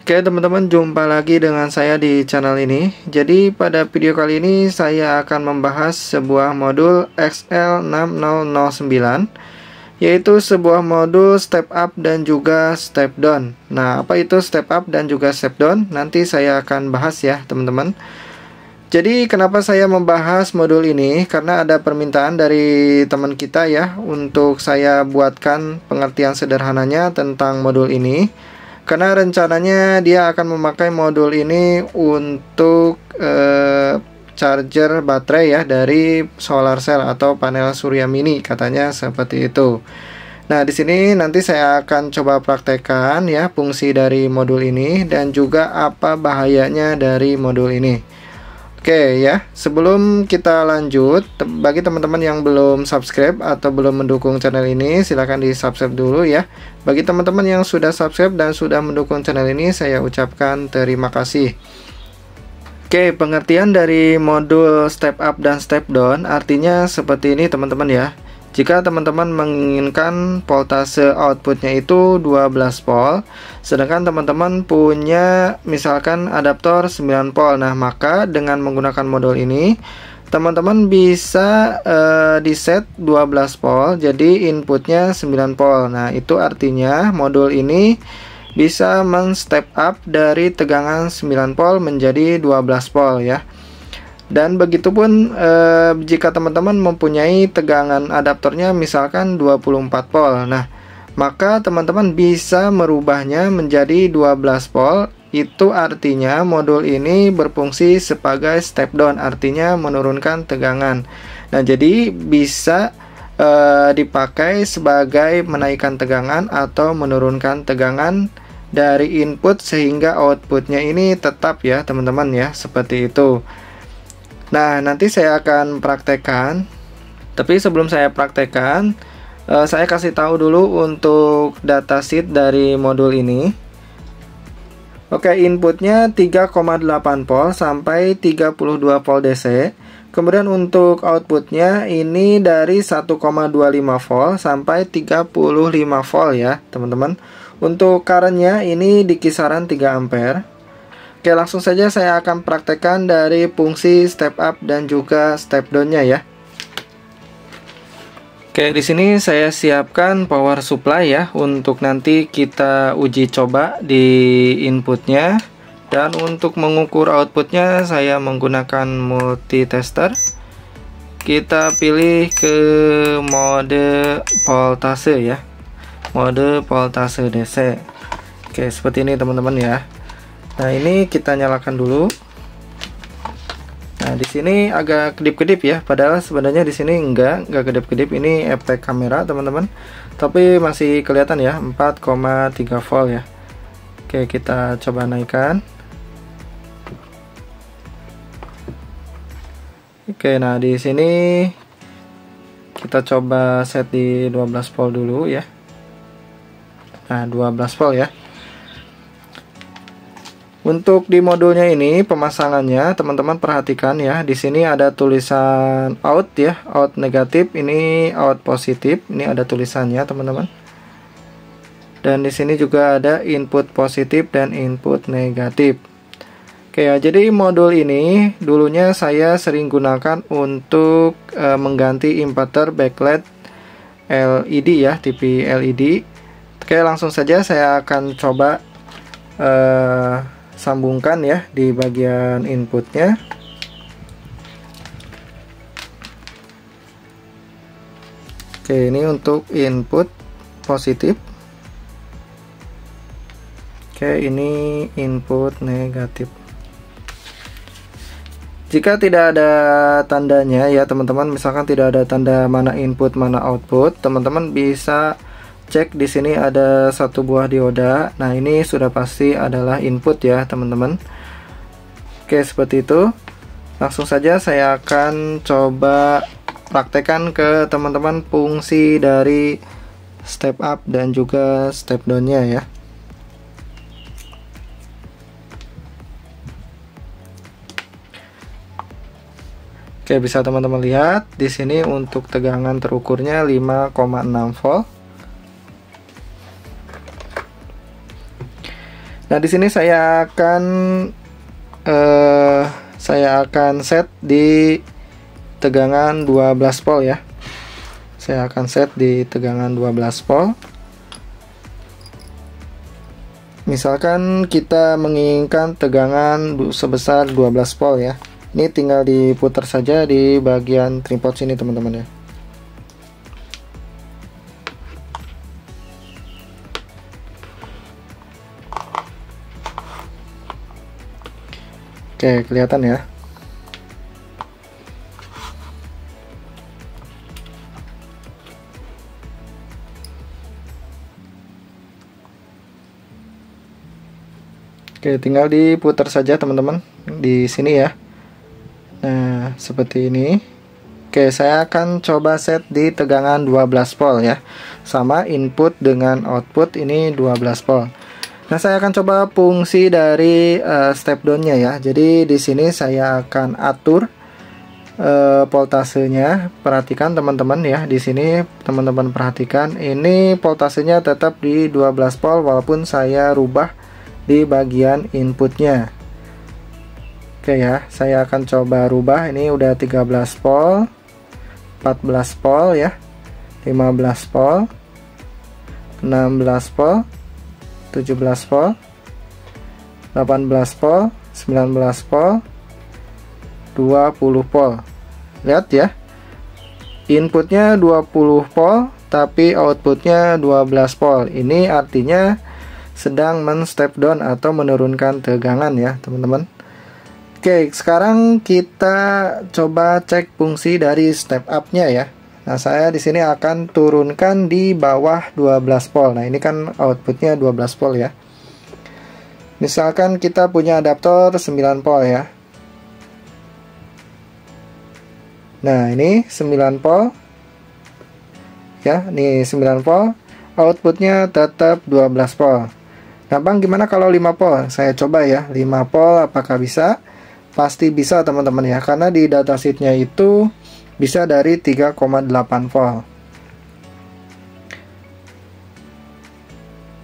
Oke teman-teman, jumpa lagi dengan saya di channel ini. Jadi pada video kali ini saya akan membahas sebuah modul XL6009, yaitu sebuah modul step up dan juga step down. Nah, apa itu step up dan juga step down? Nanti saya akan bahas ya teman-teman. Jadi kenapa saya membahas modul ini? Karena ada permintaan dari teman kita ya, untuk saya buatkan pengertian sederhananya tentang modul ini. Karena rencananya dia akan memakai modul ini untuk charger baterai ya dari solar cell atau panel surya mini, katanya seperti itu. Nah, di sini nanti saya akan coba praktekkan ya fungsi dari modul ini dan juga apa bahayanya dari modul ini. Oke ya, sebelum kita lanjut, bagi teman-teman yang belum subscribe atau belum mendukung channel ini, silahkan di subscribe dulu ya. Bagi teman-teman yang sudah subscribe dan sudah mendukung channel ini, saya ucapkan terima kasih. Oke, pengertian dari modul step up dan step down artinya seperti ini teman-teman ya. Jika teman-teman menginginkan voltase outputnya itu 12 volt, sedangkan teman-teman punya misalkan adaptor 9 volt. Nah, maka dengan menggunakan modul ini, teman-teman bisa di set 12 volt, jadi inputnya 9 volt. Nah, itu artinya modul ini bisa men-step up dari tegangan 9 volt menjadi 12 volt ya. Dan begitupun jika teman-teman mempunyai tegangan adaptornya misalkan 24 volt. Nah, maka teman-teman bisa merubahnya menjadi 12 volt. Itu artinya modul ini berfungsi sebagai step down, artinya menurunkan tegangan. Nah, jadi bisa dipakai sebagai menaikkan tegangan atau menurunkan tegangan dari input sehingga outputnya ini tetap ya teman-teman ya, seperti itu. Nah, nanti saya akan praktekkan. Tapi sebelum saya praktekkan, saya kasih tahu dulu untuk datasheet dari modul ini. Oke, inputnya 3,8 volt sampai 32 volt DC. Kemudian untuk outputnya ini dari 1,25 volt sampai 35 volt ya teman-teman. Untuk currentnya ini di kisaran 3 ampere. Oke, langsung saja saya akan praktekkan dari fungsi step up dan juga step down-nya ya. Oke, di sini saya siapkan power supply ya untuk nanti kita uji coba di inputnya. Dan untuk mengukur outputnya saya menggunakan multitester. Kita pilih ke mode voltase ya, mode voltase DC. Oke, seperti ini teman-teman ya. Nah, ini kita nyalakan dulu. Nah, di sini agak kedip-kedip ya, padahal sebenarnya di sini enggak kedip-kedip, ini efek kamera teman-teman. Tapi masih kelihatan ya, 4,3 volt ya. Oke, kita coba naikkan. Oke, nah di sini kita coba set di 12 volt dulu ya. Nah, 12 volt ya. Untuk di modulnya ini pemasangannya teman-teman perhatikan ya, di sini ada tulisan out ya, out negatif, ini out positif, ini ada tulisannya teman-teman. Dan di sini juga ada input positif dan input negatif. Oke ya, jadi modul ini dulunya saya sering gunakan untuk mengganti inverter backlight LED ya, TV LED. Oke, langsung saja saya akan coba sambungkan ya di bagian inputnya. Oke, ini untuk input positif. Oke, ini input negatif. Jika tidak ada tandanya ya teman-teman, misalkan tidak ada tanda mana input mana output, teman-teman bisa cek di sini ada satu buah dioda. Nah, ini sudah pasti adalah input ya teman-teman. Oke, seperti itu. Langsung saja saya akan coba praktekkan ke teman-teman fungsi dari step up dan juga step down-nya ya. Oke, bisa teman-teman lihat di sini untuk tegangan terukurnya 5,6 volt. Nah, di sini saya akan set di tegangan 12 volt ya. Saya akan set di tegangan 12 volt. Misalkan kita menginginkan tegangan sebesar 12 volt ya. Ini tinggal diputar saja di bagian tripod sini teman-teman ya. Oke, kelihatan ya. Oke, tinggal diputar saja teman-teman di sini ya. Nah, seperti ini. Oke, saya akan coba set di tegangan 12 volt ya. Sama input dengan output ini 12 volt. Nah, saya akan coba fungsi dari step down-nya ya. Jadi di sini saya akan atur voltasenya. Perhatikan teman-teman ya. Di sini teman-teman perhatikan, ini voltasenya tetap di 12 volt walaupun saya rubah di bagian inputnya. Oke ya, saya akan coba rubah. Ini udah 13 volt, 14 volt ya, 15 volt, 16 volt, 17 volt, 18 volt, 19 volt, 20 volt. Lihat ya, inputnya 20 volt tapi outputnya 12 volt. Ini artinya sedang men-step down atau menurunkan tegangan ya teman-teman. Oke, sekarang kita coba cek fungsi dari step up-nya ya. Nah, saya di sini akan turunkan di bawah 12 volt. Nah, ini kan outputnya 12 volt ya. Misalkan kita punya adaptor 9 volt ya. Nah, ini 9 volt. Ya, ini 9 volt. Outputnya tetap 12 volt. Nah, Bang, gimana kalau 5 volt? Saya coba ya, 5 volt apakah bisa? Pasti bisa teman-teman ya, karena di datasheetnya itu bisa dari 3,8 volt.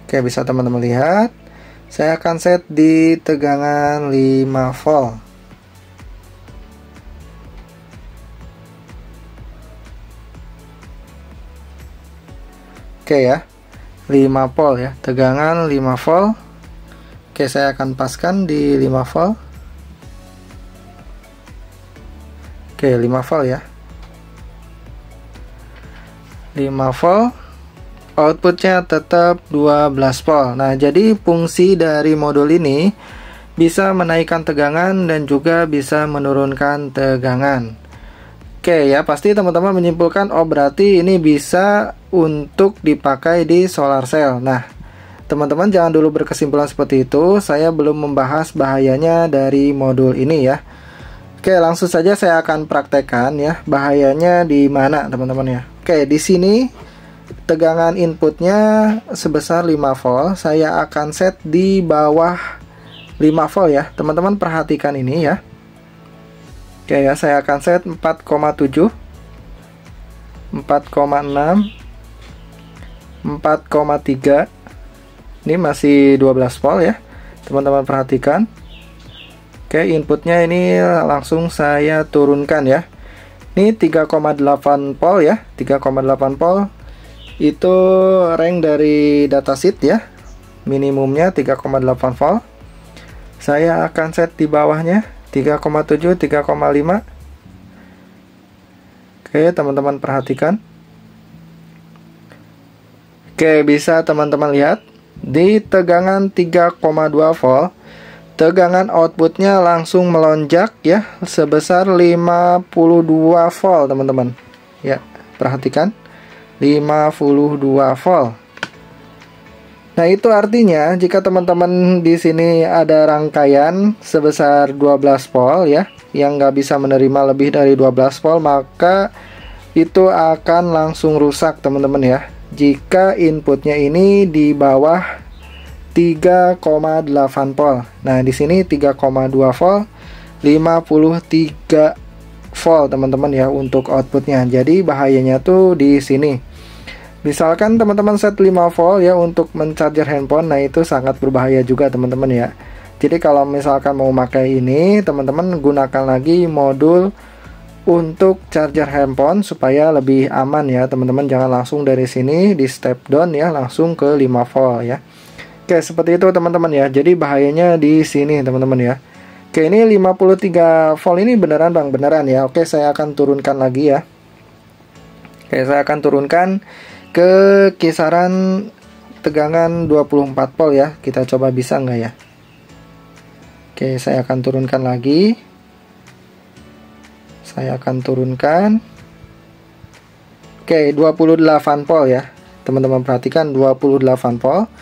Oke, bisa teman-teman lihat. Saya akan set di tegangan 5 volt. Oke ya. 5 volt ya, tegangan 5 volt. Oke, saya akan paskan di 5 volt. Oke, 5 volt ya. 5 volt. Outputnya tetap 12 volt. Nah, jadi fungsi dari modul ini bisa menaikkan tegangan dan juga bisa menurunkan tegangan. Oke ya, pasti teman-teman menyimpulkan, oh berarti ini bisa untuk dipakai di solar cell. Nah, teman-teman jangan dulu berkesimpulan seperti itu. Saya belum membahas bahayanya dari modul ini ya. Oke, langsung saja saya akan praktekkan ya bahayanya di mana teman-teman ya. Oke, di sini tegangan inputnya sebesar 5 volt. Saya akan set di bawah 5 volt ya. Teman-teman perhatikan ini ya. Oke ya, saya akan set 4,7, 4,6, 4,3. Ini masih 12 volt ya. Teman-teman perhatikan. Oke, inputnya ini langsung saya turunkan ya. Ini 3,8 volt ya. 3,8 volt. Itu rank dari datasheet ya. Minimumnya 3,8 volt. Saya akan set di bawahnya 3,7, 3,5. Oke, teman-teman perhatikan. Oke, bisa teman-teman lihat di tegangan 3,2 volt, tegangan outputnya langsung melonjak ya sebesar 52 volt teman-teman. Ya, perhatikan 52 volt. Nah, itu artinya jika teman-teman di sini ada rangkaian sebesar 12 volt ya, yang nggak bisa menerima lebih dari 12 volt, maka itu akan langsung rusak teman-teman ya. Jika inputnya ini di bawah 3,8 volt. Nah, di sini 3,2 volt, 53 volt teman-teman ya untuk outputnya. Jadi bahayanya tuh di sini. Misalkan teman-teman set 5 volt ya untuk mencharger handphone, nah itu sangat berbahaya juga teman-teman ya. Jadi kalau misalkan mau pakai ini, teman-teman gunakan lagi modul untuk charger handphone supaya lebih aman ya teman-teman. Jangan langsung dari sini di step down ya, langsung ke 5 volt ya. Oke, seperti itu teman-teman ya. Jadi bahayanya di sini teman-teman ya. Oke, ini 53 volt ini beneran Bang, beneran ya. Oke, saya akan turunkan lagi ya. Oke, saya akan turunkan ke kisaran tegangan 24 volt ya. Kita coba bisa nggak ya. Oke, saya akan turunkan lagi. Saya akan turunkan. Oke, 28 volt ya. Teman-teman perhatikan 28 volt.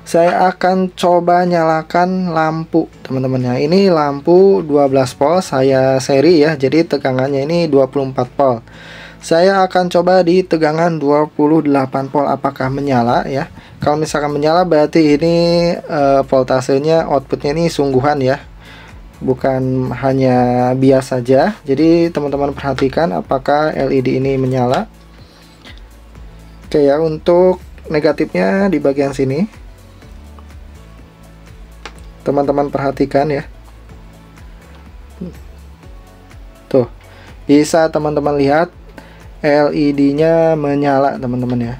Saya akan coba nyalakan lampu, teman-teman ya. Ini lampu 12 volt, saya seri ya. Jadi tegangannya ini 24 volt. Saya akan coba di tegangan 28 volt apakah menyala ya. Kalau misalkan menyala berarti ini voltasenya, outputnya ini sungguhan ya, bukan hanya biasa saja. Jadi teman-teman perhatikan apakah LED ini menyala. Oke ya, untuk negatifnya di bagian sini teman-teman perhatikan ya. Tuh, bisa teman-teman lihat LED-nya menyala teman-teman ya.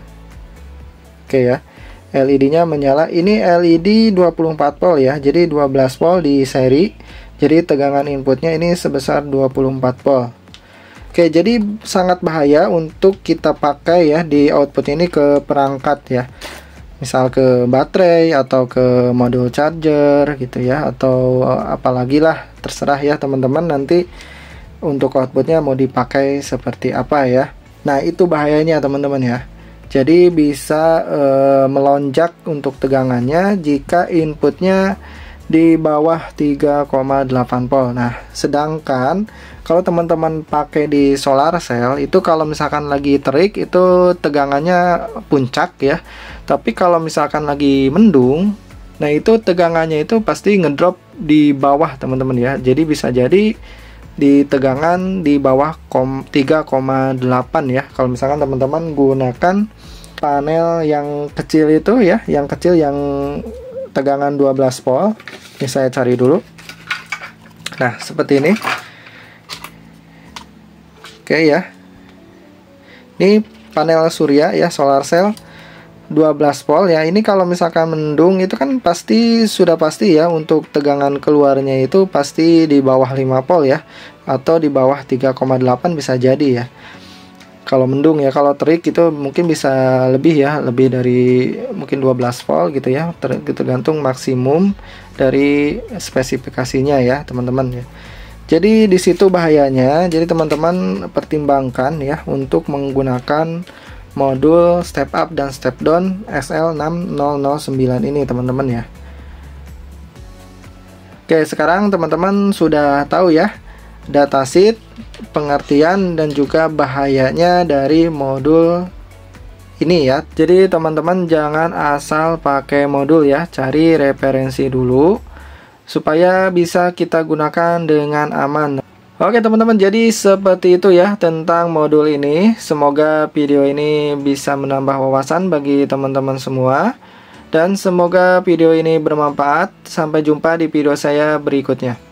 Oke ya, LED-nya menyala. Ini LED 24 volt ya, jadi 12 volt di seri. Jadi tegangan inputnya ini sebesar 24 volt. Oke, jadi sangat bahaya untuk kita pakai ya di output ini ke perangkat ya. Misal ke baterai atau ke modul charger gitu ya, atau apalagi lah, terserah ya teman-teman nanti untuk outputnya mau dipakai seperti apa ya. Nah, itu bahayanya teman-teman ya. Jadi bisa melonjak untuk tegangannya jika inputnya di bawah 3,8 volt. Nah, sedangkan kalau teman-teman pakai di solar cell itu kalau misalkan lagi terik itu tegangannya puncak ya. Tapi kalau misalkan lagi mendung, nah itu tegangannya itu pasti ngedrop di bawah teman-teman ya. Jadi bisa jadi di tegangan di bawah 3,8 ya. Kalau misalkan teman-teman gunakan panel yang kecil itu ya, yang kecil yang tegangan 12 volt. Ini saya cari dulu. Nah, seperti ini. Oke ya. Ini panel surya ya, solar cell 12 volt ya. Ini kalau misalkan mendung itu kan sudah pasti ya, untuk tegangan keluarnya itu pasti di bawah 5 volt ya, atau di bawah 3,8 bisa jadi ya. Kalau mendung ya, kalau terik itu mungkin bisa lebih ya, lebih dari mungkin 12 volt gitu ya, tergantung maksimum dari spesifikasinya ya teman-teman ya. Jadi di situ bahayanya. Jadi teman-teman pertimbangkan ya untuk menggunakan modul step up dan step down SL6009 ini teman-teman ya. Oke, sekarang teman-teman sudah tahu ya datasheet, pengertian dan juga bahayanya dari modul ini ya. Jadi teman-teman jangan asal pakai modul ya, cari referensi dulu supaya bisa kita gunakan dengan aman. Oke teman-teman, jadi seperti itu ya tentang modul ini. Semoga video ini bisa menambah wawasan bagi teman-teman semua, dan semoga video ini bermanfaat. Sampai jumpa di video saya berikutnya.